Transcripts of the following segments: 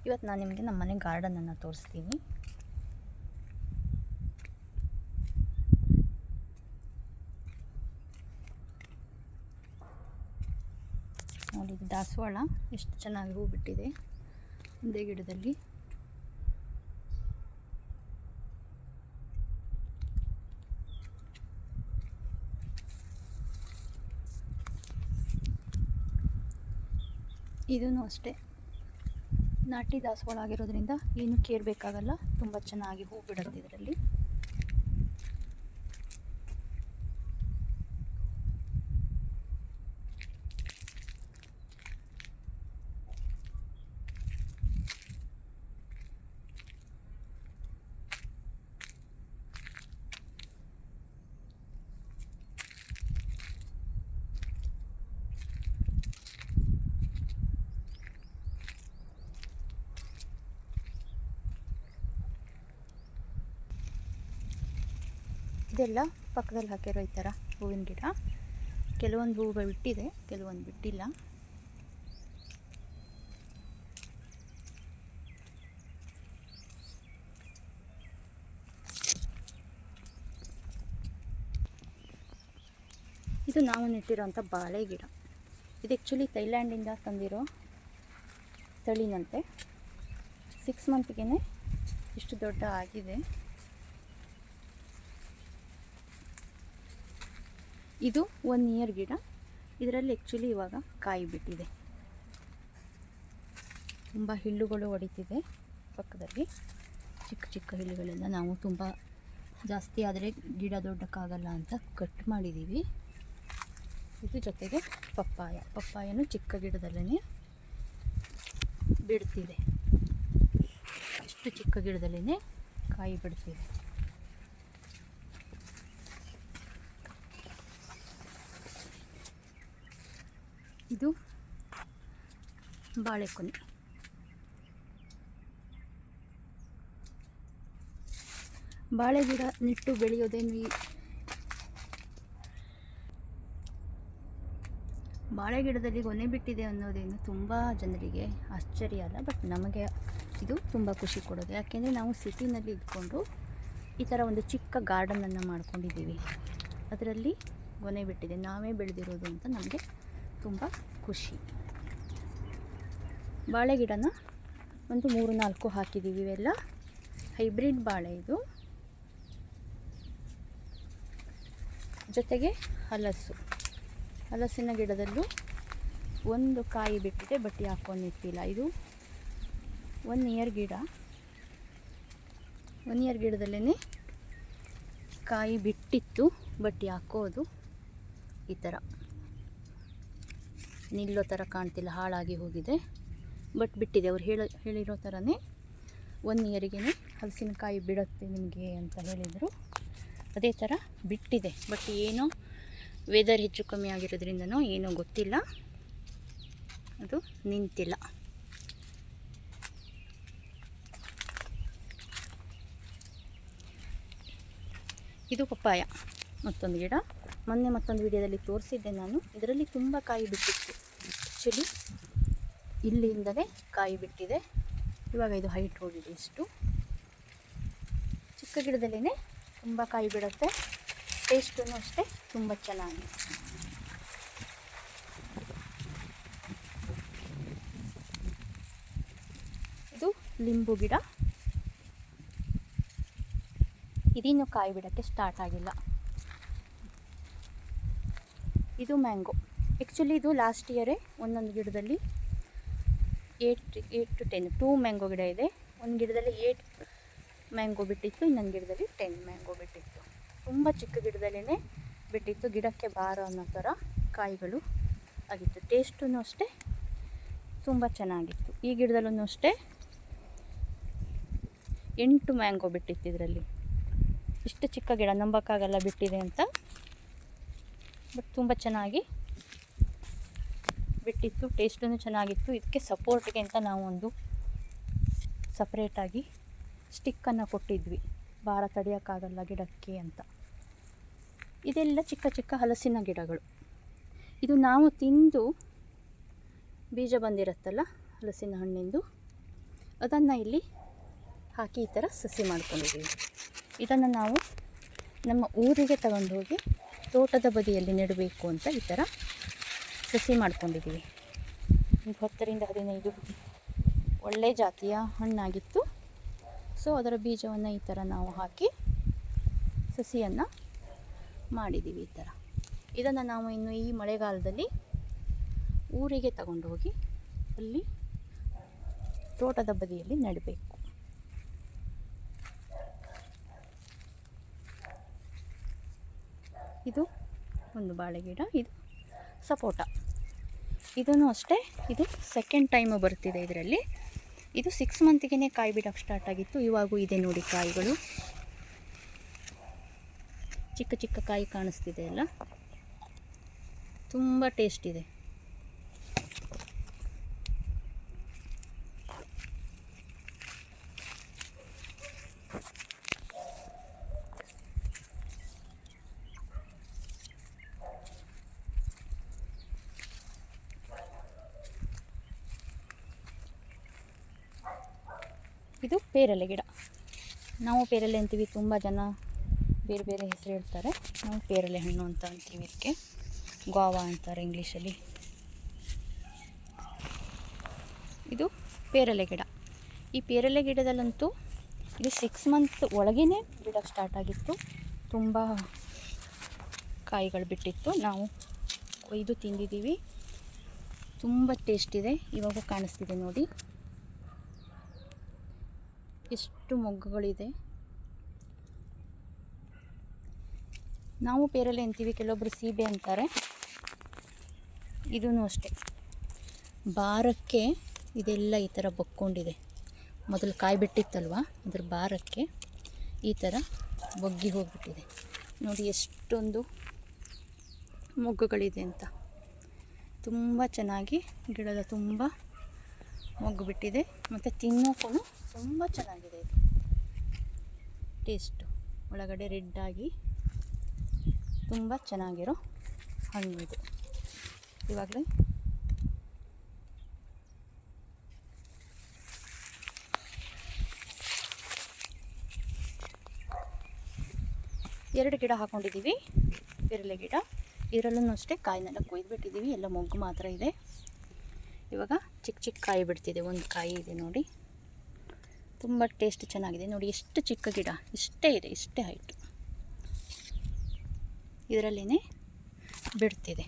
ಇವತ್ತು ನಾನು ನಿಮಗೆ ನಮ್ಮ ಮನೆ ಗಾರ್ಡನನ್ನು ತೋರಿಸ್ತೀನಿ. ನೋಡಿ, ದಾಸವಾಳ ಎಷ್ಟು ಚೆನ್ನಾಗಿ ಹೂ ಬಿಟ್ಟಿದೆ ಒಂದೇ ಗಿಡದಲ್ಲಿ. ಇದೂ ಅಷ್ಟೇ, ನಾಟಿ ದಾಸವಾಳ ಆಗಿರೋದ್ರಿಂದ ಏನು ಕೇರ್ ಬೇಕಾಗಲ್ಲ, ತುಂಬ ಚೆನ್ನಾಗಿ ಹೂ ಬಿಡುತ್ತೆ ಇದರಲ್ಲಿ. ಇದೆಲ್ಲ ಪಕ್ಕದಲ್ಲಿ ಹಾಕಿರೋ ಈ ಥರ ಹೂವಿನ ಗಿಡ. ಕೆಲವೊಂದು ಹೂಗಳು ಬಿಟ್ಟಿದೆ, ಕೆಲವೊಂದು ಬಿಟ್ಟಿಲ್ಲ. ಇದು ನಾವು ನೆಟ್ಟಿರೋಂಥ ಬಾಳೆ ಗಿಡ. ಇದು ಆ್ಯಕ್ಚುಲಿ ಥೈಲ್ಯಾಂಡಿಂದ ತಂದಿರೋ ತಳಿನಂತೆ. 6 ಮಂತ್ಗೆ ಇಷ್ಟು ದೊಡ್ಡ ಆಗಿದೆ. ಇದು 1 ಇಯರ್ ಗಿಡ. ಇದರಲ್ಲಿ ಆ್ಯಕ್ಚುಲಿ ಇವಾಗ ಕಾಯಿ ಬಿಟ್ಟಿದೆ. ತುಂಬ ಹಿಳ್ಳುಗಳು ಹೊಡಿತಿದೆ ಪಕ್ಕದಲ್ಲಿ, ಚಿಕ್ಕ ಚಿಕ್ಕ ಹಿಳ್ಳುಗಳೆಲ್ಲ. ನಾವು ತುಂಬ ಜಾಸ್ತಿ ಆದರೆ ಗಿಡ ದೊಡ್ಡಕ್ಕಾಗಲ್ಲ ಅಂತ ಕಟ್ ಮಾಡಿದ್ದೀವಿ. ಇದು ಜೊತೆಗೆ ಪಪ್ಪಾಯನೂ ಚಿಕ್ಕ ಗಿಡದಲ್ಲೇ ಬಿಡ್ತಿದೆ. ಇಷ್ಟು ಚಿಕ್ಕ ಗಿಡದಲ್ಲೇ ಕಾಯಿ ಬಿಡ್ತಿದೆ. ಇದು ಬಾಳೆಕೊನೆ. ಬಾಳೆ ಗಿಡ ನೆಟ್ಟು ಬೆಳೆಯೋದೇನು, ಬಾಳೆ ಗಿಡದಲ್ಲಿ ಗೊನೆ ಬಿಟ್ಟಿದೆ ಅನ್ನೋದೇನು ತುಂಬ ಜನರಿಗೆ ಆಶ್ಚರ್ಯ ಅಲ್ಲ, ಬಟ್ ನಮಗೆ ಇದು ತುಂಬ ಖುಷಿ ಕೊಡೋದು. ಯಾಕೆಂದರೆ ನಾವು ಸಿಟಿನಲ್ಲಿ ಇದ್ಕೊಂಡು ಈ ಥರ ಒಂದು ಚಿಕ್ಕ ಗಾರ್ಡನನ್ನು ಮಾಡ್ಕೊಂಡಿದ್ದೀವಿ. ಅದರಲ್ಲಿ ಗೊನೆ ಬಿಟ್ಟಿದೆ, ನಾವೇ ಬೆಳೆದಿರೋದು ಅಂತ ನಮಗೆ ತುಂಬ ಖುಷಿ. ಬಾಳೆ ಗಿಡನ ಒಂದು 3-4 ಹಾಕಿದ್ದೀವಿ. ಇವೆಲ್ಲ ಹೈಬ್ರಿಡ್ ಬಾಳೆ. ಇದು ಜೊತೆಗೆ ಹಲಸಿನ ಗಿಡದಲ್ಲೂ ಒಂದು ಕಾಯಿ ಬಿಟ್ಟಿದೆ, ಬಟ್ ಯಾಕೋ ನಿಂತಿಲ್ಲ. ಇದು 1 ಇಯರ್ ಗಿಡ. 1 ಇಯರ್ ಗಿಡದಲ್ಲೇ ಕಾಯಿ ಬಿಟ್ಟಿತ್ತು, ಬಟ್ ಯಾಕೋ ಅದು ಈ ಥರ ನಿಲ್ಲೋ ಥರ ಕಾಣ್ತಿಲ್ಲ, ಹಾಳಾಗಿ ಹೋಗಿದೆ. ಬಟ್ ಬಿಟ್ಟಿದೆ. ಅವ್ರು ಹೇಳಿರೋ ಥರನೇ 1 ಇಯರಿಗೆ ಹಲಸಿನಕಾಯಿ ಬಿಡುತ್ತೆ ನಿಮಗೆ ಅಂತ ಹೇಳಿದರು. ಅದೇ ಥರ ಬಿಟ್ಟಿದೆ. ಬಟ್ ಏನೋ ವೆದರ್ ಹೆಚ್ಚು ಕಮ್ಮಿ ಆಗಿರೋದ್ರಿಂದನೋ ಏನೋ ಗೊತ್ತಿಲ್ಲ, ಅದು ನಿಂತಿಲ್ಲ. ಇದು ಪಪ್ಪಾಯ, ಮತ್ತೊಂದು ಗಿಡ. ಮೊನ್ನೆ ಮತ್ತೊಂದು ವಿಡಿಯೋದಲ್ಲಿ ತೋರಿಸಿದ್ದೆ ನಾನು. ಇದರಲ್ಲಿ ತುಂಬ ಕಾಯಿ ಬಿಟ್ಟಿತ್ತು. ಆ್ಯಕ್ಚುಲಿ ಇಲ್ಲಿಂದಲೇ ಕಾಯಿ ಬಿಟ್ಟಿದೆ. ಇವಾಗ ಇದು ಹೈಟ್ ಹೋಗಿದೆ. ಇಷ್ಟು ಚಿಕ್ಕ ಗಿಡದಲ್ಲೇ ತುಂಬ ಕಾಯಿ ಬಿಡುತ್ತೆ. ಟೇಸ್ಟೂ ಅಷ್ಟೇ ತುಂಬ ಚೆನ್ನಾಗಿ. ಇದು ಲಿಂಬು ಗಿಡ. ಇದಿನ್ನೂ ಕಾಯಿ ಬಿಡೋಕ್ಕೆ ಸ್ಟಾರ್ಟ್ ಆಗಿಲ್ಲ. ಇದು ಮ್ಯಾಂಗೋ. ಆ್ಯಕ್ಚುಲಿ ಇದು ಲಾಸ್ಟ್ ಇಯರೇ ಒಂದೊಂದು ಗಿಡದಲ್ಲಿ 8 to 10 2 ಮ್ಯಾಂಗೋ ಗಿಡ ಇದೆ. ಒಂದು ಗಿಡದಲ್ಲಿ 8 ಮ್ಯಾಂಗೋ ಬಿಟ್ಟಿತ್ತು, ಇನ್ನೊಂದು ಗಿಡದಲ್ಲಿ 10 ಮ್ಯಾಂಗೋ ಬಿಟ್ಟಿತ್ತು. ತುಂಬ ಚಿಕ್ಕ ಗಿಡದಲ್ಲೇ ಬಿಟ್ಟಿತ್ತು. ಗಿಡಕ್ಕೆ ಬಾರೋ ಅನ್ನೋ ಥರ ಕಾಯಿಗಳು ಆಗಿತ್ತು. ಟೇಸ್ಟೂ ಅಷ್ಟೇ ತುಂಬ ಚೆನ್ನಾಗಿತ್ತು. ಈ ಗಿಡದಲ್ಲೂ ಅಷ್ಟೇ 8 ಮ್ಯಾಂಗೋ ಬಿಟ್ಟಿತ್ತು ಇದರಲ್ಲಿ. ಇಷ್ಟು ಚಿಕ್ಕ ಗಿಡ, ನಂಬೋಕ್ಕಾಗಲ್ಲ ಬಿಟ್ಟಿದೆ ಅಂತ, ಬಟ್ ತುಂಬ ಚೆನ್ನಾಗಿ ಬಿಟ್ಟಿತ್ತು. ಟೇಸ್ಟೂ ಚೆನ್ನಾಗಿತ್ತು. ಇದಕ್ಕೆ ಸಪೋರ್ಟ್ಗೆ ಅಂತ ನಾವು ಒಂದು ಸಪ್ರೇಟಾಗಿ ಸ್ಟಿಕ್ಕನ್ನು ಕೊಟ್ಟಿದ್ವಿ, ಭಾರ ತಡೆಯೋಕ್ಕಾಗಲ್ಲ ಗಿಡಕ್ಕೆ ಅಂತ. ಇದೆಲ್ಲ ಚಿಕ್ಕ ಚಿಕ್ಕ ಹಲಸಿನ ಗಿಡಗಳು. ಇದು ನಾವು ತಿಂದು ಬೀಜ ಬಂದಿರುತ್ತಲ್ಲ ಹಲಸಿನ ಹಣ್ಣಿಂದು, ಅದನ್ನು ಇಲ್ಲಿ ಹಾಕಿ ಈ ಥರ ಸಸಿ ಮಾಡ್ಕೊಂಡಿದ್ದೀವಿ. ಇದನ್ನು ನಾವು ನಮ್ಮ ಊರಿಗೆ ತಗೊಂಡೋಗಿ ತೋಟದ ಬದಿಯಲ್ಲಿ ನೆಡಬೇಕು ಅಂತ ಈ ಥರ ಸಸಿ ಮಾಡ್ಕೊಂಡಿದ್ದೀವಿ. ಒಂದು 10-15 ಒಳ್ಳೆ ಜಾತಿಯ ಹಣ್ಣಾಗಿತ್ತು. ಸೊ ಅದರ ಬೀಜವನ್ನು ಈ ಥರ ನಾವು ಹಾಕಿ ಸಸಿಯನ್ನು ಮಾಡಿದ್ದೀವಿ. ಈ ಥರ ಇದನ್ನು ನಾವು ಇನ್ನು ಈ ಮಳೆಗಾಲದಲ್ಲಿ ಊರಿಗೆ ತಗೊಂಡು ಹೋಗಿ ಅಲ್ಲಿ ತೋಟದ ಬದಿಯಲ್ಲಿ ನೆಡಬೇಕು. ಇದು ಒಂದು ಬಾಳೆ ಗಿಡ, ಇದು ಸಪೋಟ. ಇದೂ ಅಷ್ಟೇ, ಇದು ಸೆಕೆಂಡ್ ಟೈಮು ಬರ್ತಿದೆ ಇದರಲ್ಲಿ. ಇದು 6 ಮಂತಿಗೆ ಕಾಯಿ ಬಿಡೋಕ್ಕೆ ಸ್ಟಾರ್ಟ್ ಆಗಿತ್ತು. ಇವಾಗೂ ಇದೆ ನೋಡಿ ಕಾಯಿಗಳು, ಚಿಕ್ಕ ಚಿಕ್ಕ ಕಾಯಿ ಕಾಣಿಸ್ತಿದೆ ಅಲ್ಲ, ತುಂಬ ಟೇಸ್ಟ್ ಇದೆ. ಇದು ಪೇರಲೆ ಗಿಡ. ನಾವು ಪೇರಲೆ ಅಂತೀವಿ, ತುಂಬ ಜನ ಬೇರೆ ಬೇರೆ ಹೆಸರು ಹೇಳ್ತಾರೆ. ನಾವು ಪೇರಲೆ ಹಣ್ಣು ಅಂತ ಅಂತೀವಿ, ಇದಕ್ಕೆ ಗಾವಾ ಅಂತಾರೆ ಇಂಗ್ಲೀಷಲ್ಲಿ. ಇದು ಪೇರಲೆ ಗಿಡ. ಈ ಪೇರಲೆ ಗಿಡದಲ್ಲಂತೂ ಇದು 6 ಮಂತ್ ಒಳಗೇ ಬಿಡೋಕ್ಕೆ ಸ್ಟಾರ್ಟ್ ಆಗಿತ್ತು. ತುಂಬ ಕಾಯಿಗಳು ಬಿಟ್ಟಿತ್ತು. ನಾವು ಕೊಯ್ದು ತಿಂದಿದ್ದೀವಿ. ತುಂಬ ಟೇಸ್ಟ್ ಇದೆ. ಇವಾಗ ಕಾಣಿಸ್ತಿದೆ ನೋಡಿ ಎಷ್ಟು ಮೊಗ್ಗುಗಳಿದೆ. ನಾವು ಪೇರಲೆ ಅಂತೀವಿ, ಕೆಲವೊಬ್ಬರು ಸೀಬೆ ಅಂತಾರೆ. ಇದೂ ಅಷ್ಟೇ, ಭಾರಕ್ಕೆ ಇದೆಲ್ಲ ಈ ಥರ ಬಕ್ಕೊಂಡಿದೆ. ಮೊದಲು ಕಾಯಿ ಬಿಟ್ಟಿತ್ತಲ್ವ, ಅದ್ರ ಭಾರಕ್ಕೆ ಈ ಥರ ಬಗ್ಗಿ ಹೋಗಿಬಿಟ್ಟಿದೆ. ನೋಡಿ ಎಷ್ಟೊಂದು ಮೊಗ್ಗುಗಳಿದೆ ಅಂತ. ತುಂಬ ಚೆನ್ನಾಗಿ ಗಿಡದ ತುಂಬ ಮೊಗ್ಗು ಬಿಟ್ಟಿದೆ. ಮತ್ತು ತಿನ್ನೋಕ್ಕೂ ತುಂಬ ಚೆನ್ನಾಗಿದೆ. ಇದು ಟೇಸ್ಟು ಒಳಗಡೆ ರೆಡ್ಡಾಗಿ ತುಂಬ ಚೆನ್ನಾಗಿರೋ ಹಣ್ಣು ಇದು. ಇವಾಗಲೇ ಎರಡು ಗಿಡ ಹಾಕ್ಕೊಂಡಿದ್ದೀವಿ, ಪೇರಲೆ ಗಿಡ. ಇದರಲ್ಲೂ ಅಷ್ಟೇ ಕಾಯಿನೆಲ್ಲ ಕೊಯ್ದುಬಿಟ್ಟಿದ್ದೀವಿ, ಎಲ್ಲ ಮೊಗ್ಗು ಮಾತ್ರ ಇದೆ. ಇವಾಗ ಚಿಕ್ಕ ಚಿಕ್ಕ ಕಾಯಿ ಬಿಡ್ತಿದೆ. ಒಂದು ಕಾಯಿ ಇದೆ ನೋಡಿ, ತುಂಬ ಟೇಸ್ಟ್ ಚೆನ್ನಾಗಿದೆ. ನೋಡಿ ಎಷ್ಟು ಚಿಕ್ಕ ಗಿಡ, ಇಷ್ಟೇ ಇದೆ, ಇಷ್ಟೇ ಹೈಟು. ಇದರಲ್ಲೇ ಬಿಡ್ತಿದೆ.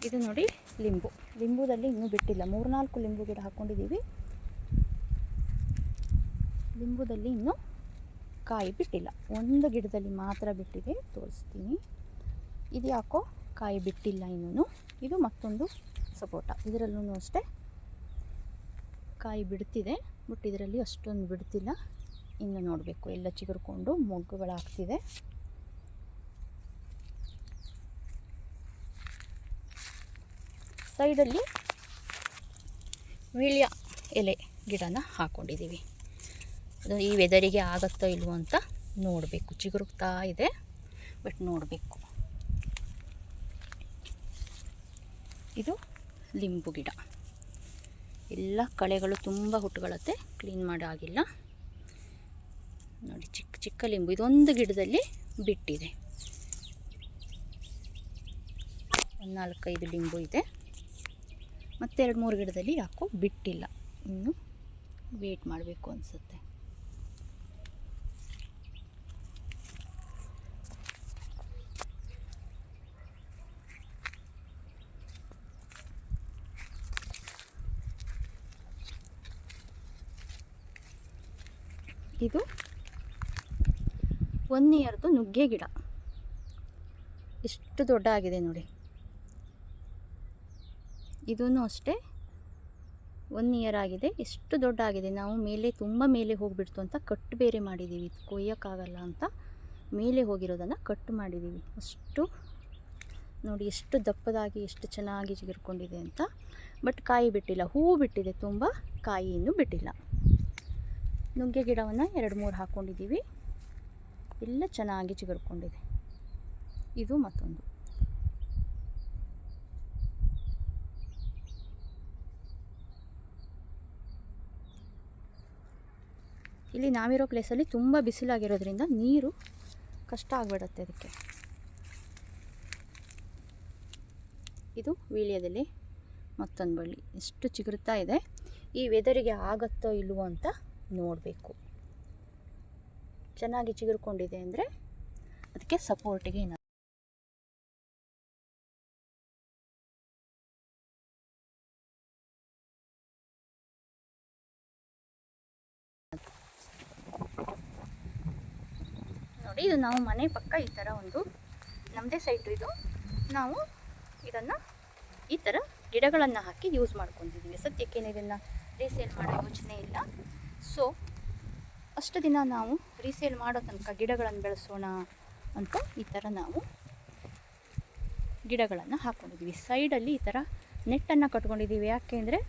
ಇದು ನೋಡಿ ಲಿಂಬು. ಲಿಂಬುದಲ್ಲಿ ಇನ್ನೂ ಬಿಟ್ಟಿಲ್ಲ. 3-4 ಲಿಂಬು ಗಿಡ ಹಾಕ್ಕೊಂಡಿದ್ದೀವಿ. ಲಿಂಬುದಲ್ಲಿ ಇನ್ನೂ ಕಾಯಿ ಬಿಟ್ಟಿಲ್ಲ. ಒಂದು ಗಿಡದಲ್ಲಿ ಮಾತ್ರ ಬಿಟ್ಟಿದೆ, ತೋರಿಸ್ತೀನಿ. ಇದು ಯಾಕೋ ಕಾಯಿ ಬಿಟ್ಟಿಲ್ಲ ಇನ್ನೂ. ಇದು ಮತ್ತೊಂದು ಸಪೋಟ. ಇದರಲ್ಲೂ ಅಷ್ಟೇ ಕಾಯಿ ಬಿಡ್ತಿದೆ, ಬಟ್ ಇದರಲ್ಲಿ ಅಷ್ಟೊಂದು ಬಿಡ್ತಿಲ್ಲ. ಇನ್ನು ನೋಡಬೇಕು, ಎಲ್ಲ ಚಿಗುರ್ಕೊಂಡು ಮೊಗ್ಗುಗಳಾಗ್ತಿದೆ. ಸೈಡಲ್ಲಿ ವೀಳ್ಯ ಎಲೆ ಗಿಡನ ಹಾಕ್ಕೊಂಡಿದ್ದೀವಿ. ಅದು ಈ ವೆದರಿಗೆ ಆಗುತ್ತೋ ಇಲ್ವೋ ಅಂತ ನೋಡಬೇಕು. ಚಿಗುರುತ್ತಾ ಇದೆ, ಬಟ್ ನೋಡಬೇಕು. ಇದು ಲಿಂಬು ಗಿಡ. ಎಲ್ಲ ಕಳೆಗಳು ತುಂಬ ಹುಟ್ಟುಗಳತ್ತೆ, ಕ್ಲೀನ್ ಮಾಡೋಗಿಲ್ಲ ನೋಡಿ. ಚಿಕ್ಕ ಚಿಕ್ಕ ಲಿಂಬು. ಇದೊಂದು ಗಿಡದಲ್ಲಿ ಬಿಟ್ಟಿದೆ. 4-5 ಲಿಂಬು ಇದೆ. ಮತ್ತು 2-3 ಗಿಡದಲ್ಲಿ ಯಾಕೋ ಬಿಟ್ಟಿಲ್ಲ. ಇನ್ನು ವೇಟ್ ಮಾಡಬೇಕು ಅನಿಸುತ್ತೆ. ಇದು 1 ಇಯರ್ದು ನುಗ್ಗೆ ಗಿಡ. ಎಷ್ಟು ದೊಡ್ಡ ಆಗಿದೆ ನೋಡಿ. ಇದೂ ಅಷ್ಟೇ 1 ಇಯರ್ ಆಗಿದೆ. ಎಷ್ಟು ದೊಡ್ಡ ಆಗಿದೆ. ನಾವು ಮೇಲೆ ತುಂಬ ಮೇಲೆ ಹೋಗಿಬಿಡ್ತು ಅಂತ ಕಟ್ ಬೇರೆ ಮಾಡಿದ್ದೀವಿ. ಇದು ಕೊಯ್ಯೋಕ್ಕಾಗಲ್ಲ ಅಂತ ಮೇಲೆ ಹೋಗಿರೋದನ್ನು ಕಟ್ ಮಾಡಿದ್ದೀವಿ. ಅಷ್ಟು ನೋಡಿ ಎಷ್ಟು ದಪ್ಪದಾಗಿ ಎಷ್ಟು ಚೆನ್ನಾಗಿ ಚಿಗುರ್ಕೊಂಡಿದೆ ಅಂತ. ಬಟ್ ಕಾಯಿ ಬಿಟ್ಟಿಲ್ಲ, ಹೂವು ಬಿಟ್ಟಿದೆ ತುಂಬ, ಕಾಯಿ ಇನ್ನೂ ಬಿಟ್ಟಿಲ್ಲ. ನುಗ್ಗೆ ಗಿಡವನ್ನು 2-3 ಹಾಕ್ಕೊಂಡಿದ್ದೀವಿ, ಎಲ್ಲ ಚೆನ್ನಾಗಿ ಚಿಗುರ್ಕೊಂಡಿದೆ. ಇದು ಮತ್ತೊಂದು. ಇಲ್ಲಿ ನಾವಿರೋ ಪ್ಲೇಸಲ್ಲಿ ತುಂಬ ಬಿಸಿಲಾಗಿರೋದ್ರಿಂದ ನೀರು ಕಷ್ಟ ಆಗಿಬಿಡುತ್ತೆ ಅದಕ್ಕೆ. ಇದು ವೀಳ್ಯದೆಲೆ ಮತ್ತೊಂದು ಬಳ್ಳಿ, ಎಷ್ಟು ಚಿಗುರುತ್ತಾ ಇದೆ. ಈ ವೆದರಿಗೆ ಆಗುತ್ತೋ ಇಲ್ವೋ ಅಂತ ನೋಡಬೇಕು. ಚೆನ್ನಾಗಿ ಚಿಗುರ್ಕೊಂಡಿದೆ ಅಂದರೆ ಅದಕ್ಕೆ ಸಪೋರ್ಟಿಗೆ ನೋಡಿ. ಇದು ನಾವು ಮನೆ ಪಕ್ಕ ಈ ಥರ ಒಂದು ನಮ್ಮದೇ ಸೈಟು ಇದು. ನಾವು ಇದನ್ನು ಈ ಥರ ಗಿಡಗಳನ್ನು ಹಾಕಿ ಯೂಸ್ ಮಾಡ್ಕೊತಿದ್ದೀವಿ. ಸದ್ಯಕ್ಕೇನು ಇದನ್ನು ರೀಸೇಲ್ ಮಾಡೋ ಯೋಚನೆ ಇಲ್ಲ. ಸೊ ಅಷ್ಟು ದಿನ ನಾವು ರೀಸೇಲ್ ಮಾಡೋ ತನಕ ಗಿಡಗಳನ್ನು ಬೆಳೆಸೋಣ ಅಂತ ಈ ಥರ ನಾವು ಗಿಡಗಳನ್ನು ಹಾಕ್ಕೊಂಡಿದ್ದೀವಿ. ಸೈಡಲ್ಲಿ ಈ ಥರ ನೆಟ್ಟನ್ನು ಕಟ್ಕೊಂಡಿದ್ದೀವಿ. ಯಾಕೆಂದರೆ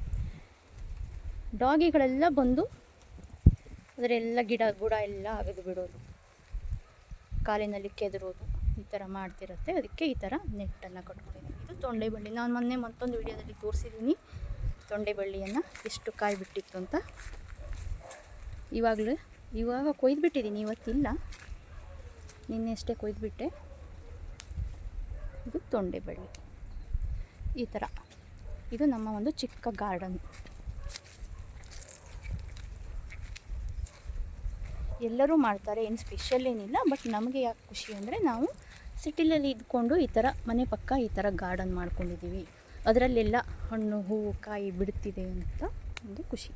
ಡಾಗಿಗಳೆಲ್ಲ ಬಂದು ಅದರೆಲ್ಲ ಗಿಡ ಎಲ್ಲ ಅಗೆದು ಬಿಡೋದು, ಕಾಲಿನಲ್ಲಿ ಕೆದರೋದು ಈ ಥರ ಮಾಡ್ತಿರುತ್ತೆ. ಅದಕ್ಕೆ ಈ ಥರ ನೆಟ್ಟನ್ನು ಕಟ್ಕೊಂಡಿದ್ದೀನಿ. ಇದು ತೊಂಡೆ ಬಳ್ಳಿ. ನಾನು ಮೊನ್ನೆ ಮತ್ತೊಂದು ವಿಡಿಯೋದಲ್ಲಿ ತೋರಿಸಿದ್ದೀನಿ ತೊಂಡೆ ಬಳ್ಳಿಯನ್ನು ಎಷ್ಟು ಕಾಯಿ ಬಿಟ್ಟಿತ್ತು ಅಂತ. ಇವಾಗ ಕೊಯ್ದುಬಿಟ್ಟಿದ್ದೀನಿ, ಇವತ್ತಿಲ್ಲ, ನಿನ್ನೆ ಅಷ್ಟೇ ಕೊಯ್ದುಬಿಟ್ಟೆ. ಇದು ತೊಂಡೆ ಬಳ್ಳಿ ಈ ಥರ. ಇದು ನಮ್ಮ ಒಂದು ಚಿಕ್ಕ ಗಾರ್ಡನ್. ಎಲ್ಲರೂ ಮಾಡ್ತಾರೆ, ಏನು ಸ್ಪೆಷಲ್ ಏನಿಲ್ಲ. ಬಟ್ ನಮಗೆ ಯಾಕೆ ಖುಷಿ ಅಂದರೆ ನಾವು ಸಿಟಿಲಲ್ಲಿ ಇದ್ಕೊಂಡು ಈ ಥರ ಮನೆ ಪಕ್ಕ ಈ ಥರ ಗಾರ್ಡನ್ ಮಾಡ್ಕೊಂಡಿದ್ದೀವಿ. ಅದರಲ್ಲೆಲ್ಲ ಹಣ್ಣು ಹೂವು ಕಾಯಿ ಬಿಡುತ್ತಿದೆ ಅಂತ ಒಂದು ಖುಷಿ.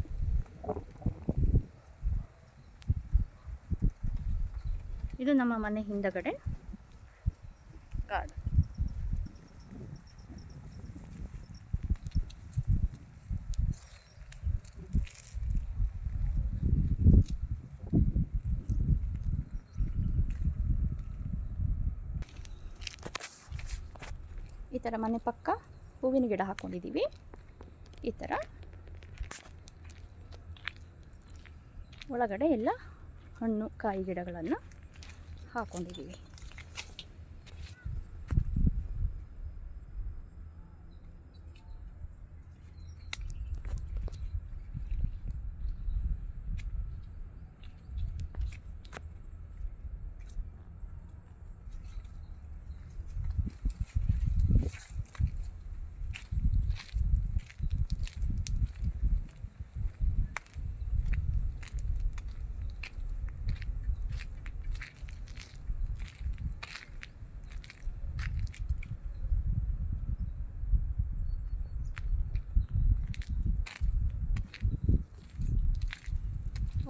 ಇದು ನಮ್ಮ ಮನೆ ಹಿಂದಗಡೆ ಗಾರ್ಡನ್. ಈ ಥರ ಮನೆ ಪಕ್ಕ ಹೂವಿನ ಗಿಡ ಹಾಕ್ಕೊಂಡಿದ್ದೀವಿ. ಈ ಥರ ಒಳಗಡೆ ಎಲ್ಲ ಹಣ್ಣು ಕಾಯಿ ಗಿಡಗಳನ್ನು ಹಾಕ್ಕೊಂಡಿದ್ದೀವಿ.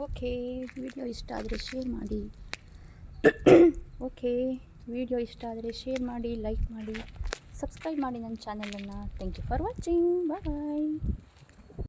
ಓಕೆ, ವಿಡಿಯೋ ಇಷ್ಟ ಆದರೆ ಶೇರ್ ಮಾಡಿ. ವಿಡಿಯೋ ಇಷ್ಟ ಆದರೆ ಶೇರ್ ಮಾಡಿ, ಲೈಕ್ ಮಾಡಿ, ಸಬ್ಸ್ಕ್ರೈಬ್ ಮಾಡಿ ನನ್ನ ಚಾನಲನ್ನು. Thank you for watching. Bye.